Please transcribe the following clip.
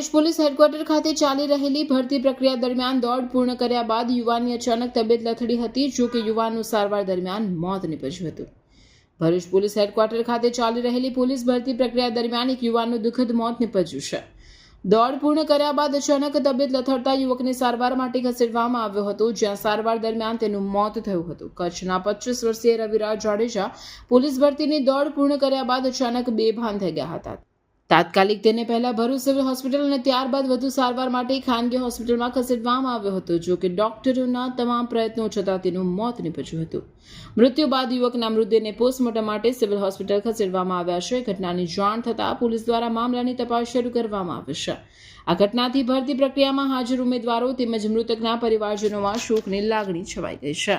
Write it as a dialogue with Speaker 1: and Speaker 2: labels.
Speaker 1: Bharuch police headquarter ખાતે ચાલી રહેલી ભરતી પ્રક્રિયા દરમિયાન દોડ પૂર્ણ કર્યા બાદ યુવાનની અચાનક તબિયત લથડી હતી, જો કે યુવાનનું સારવાર દરમિયાન મોત નીપજ્યું હતું। ભરૂચ પોલીસ હેડક્વાર્ટર ખાતે ચાલી રહેલી પોલીસ ભરતી પ્રક્રિયા દરમિયાન એક યુવાનનું દુઃખદ મોત નીપજ્યું છે। દોડ પૂર્ણ કર્યા બાદ અચાનક તબિયત લથડતા યુવકને સારવાર માટે ખસેડવામાં આવ્યો હતો, જ્યાં સારવાર દરમિયાન તેનું મોત થયું હતું। કચ્છના 25 વર્ષીય રવિરાજ જાડેજા પોલીસ ભરતીની દોડ પૂર્ણ કર્યા બાદ અચાનક બેભાન થઈ ગયા હતા। તાત્કાલિક તેને પહેલા ભરૂચ સિવિલ હોસ્પિટલ અને ત્યારબાદ વધુ સારવાર માટે ખાનગી હોસ્પિટલમાં ખસેડવામાં આવ્યો હતો, જો કે ડોક્ટરોના તમામ પ્રયત્નો છતાં તેનું મોત નીપજ્યું હતું। મૃત્યુ બાદ યુવકના મૃતદેહને પોસ્ટમોર્ટમ માટે સિવિલ હોસ્પિટલ ખસેડવામાં આવ્યા છે। ઘટનાની જાણ થતાં પોલીસ દ્વારા મામલાની તપાસ શરૂ કરવામાં આવી છે। આ ઘટનાથી ભરતી પ્રક્રિયામાં હાજર ઉમેદવારો તેમજ મૃતકના પરિવારજનોમાં શોકની લાગણી છવાઈ ગઈ છે।